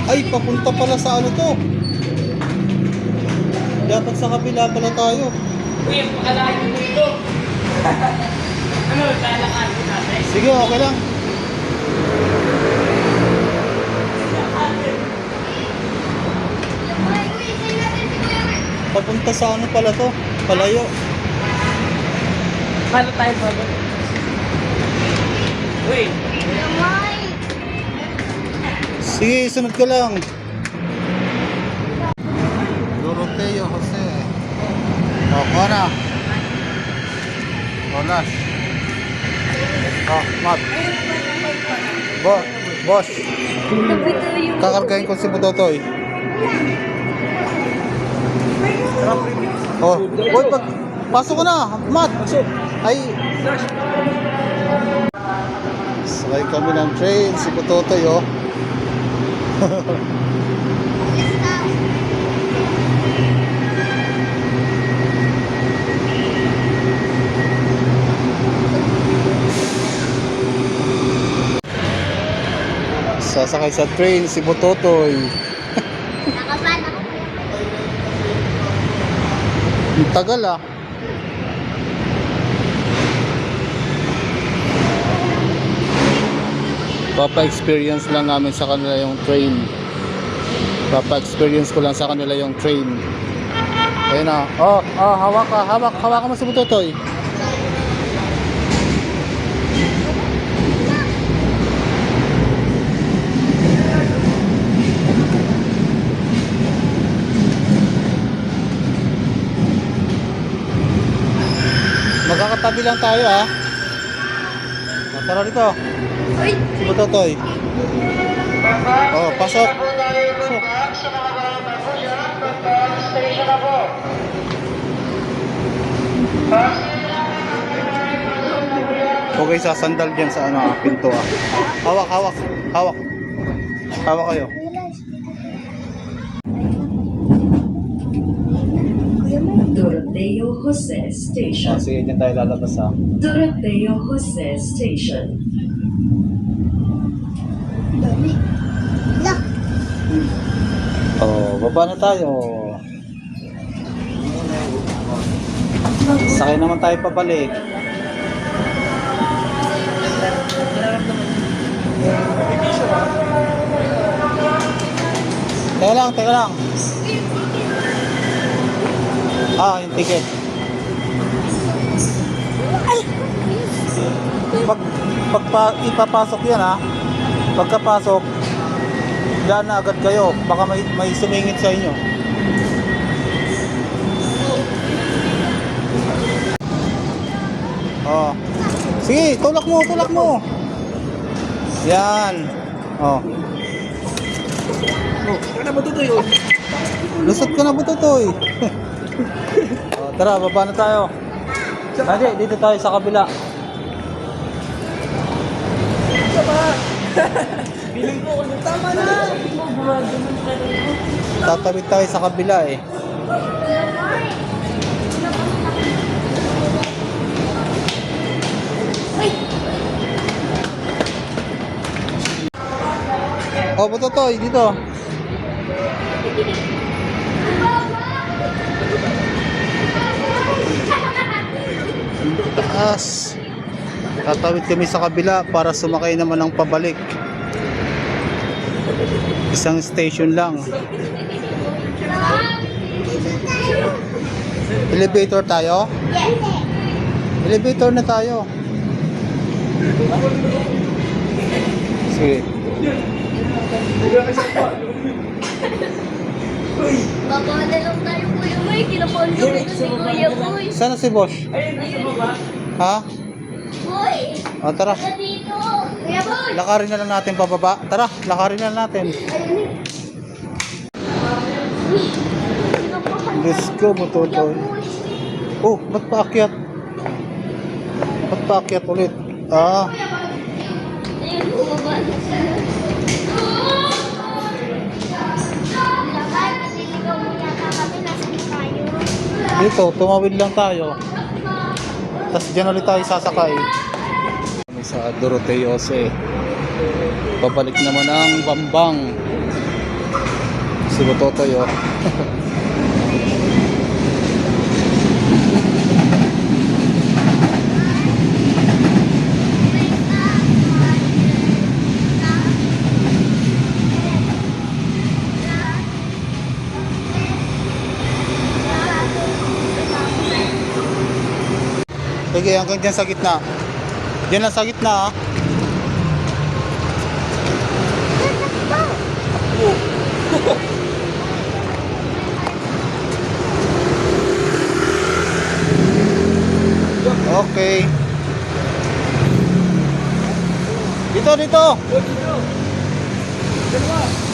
Ay, papunta pala sa ano to. Dapat sa kabila pala tayo. Uy, pakalain mo ito. Ano, lalakad mo natin? Sige, okay lang. Papunta sa ano pala to? Palayo. Paano tayo ba? Uy, Sige, sunod ka lang. Doroteo Jose. Oh, Kona. Olas. Oh, Mat. Boss. Kakargahin ko si Butotoy. Oh, boy, pasok ka na, Mat. Ay. Sakay kami ng train, si Butotoy, oh. Sasakay sa train si Butotoy. Ang tagal ah. Papa-experience lang namin sa kanila yung train. Papa-experience ko lang sa kanila yung train. Ayun na. Oh, hawak ka. Hawakan mo si Butotoy. Magkakatabi lang tayo ah. Tara dito. Si Butotoy. Oh, pasok. Okay, sasandal dyan sa ano, pinto ah. Hawak. Hawak kayo. Doroteo Jose Station. Sige, dyan tayo lalabas ah. Doroteo Jose Station. Oh, baba na tayo. Sakay naman tayo pabalik. Teka lang. Ah, yung ticket. Ipapasok yan ha. Pagkapasok, daan na agad kayo. Baka may sumingit sa inyo. Oh. Sige, tulak mo. Yan. Oh. ano ba ito yun? Lusot ka na Butotoy. Oh, tara, baba na tayo. Hindi, dito tayo sa kabila. Feeling ko, tama na. Tatawid tayo sa kabila eh. Oh, Butotoy, dito. Taas. Tatawid kami sa kabila para sumakay naman ng pabalik. Isang station lang. Elevator tayo? Elevator na tayo. Sige. Papadalong tayo Kuya May, kinapon kami na si Kuya Boy. Sana si Boss? Ha? Boy! O tara. Wala dito! Kuya Boy! Lakarin na lang natin pababa. Tara, lakarin na lang natin. Let's go, Butotoy. Oh, ba't paakyat? Ba't paakyat ulit? Ah, Ayun, bumaba na siya. Lakad, siligaw mo yata kami, nasa tayo. dito, tumawid lang tayo. Tapos dyan ulit tayo sasakay. Sa Doroteo Jose. Pabalik naman ang Bambang. Si Bototoy, oh. Sige, hanggang dyan sa gitna. Dyan lang sa gitna, ah. Okay. Dito, dito. Dalawa.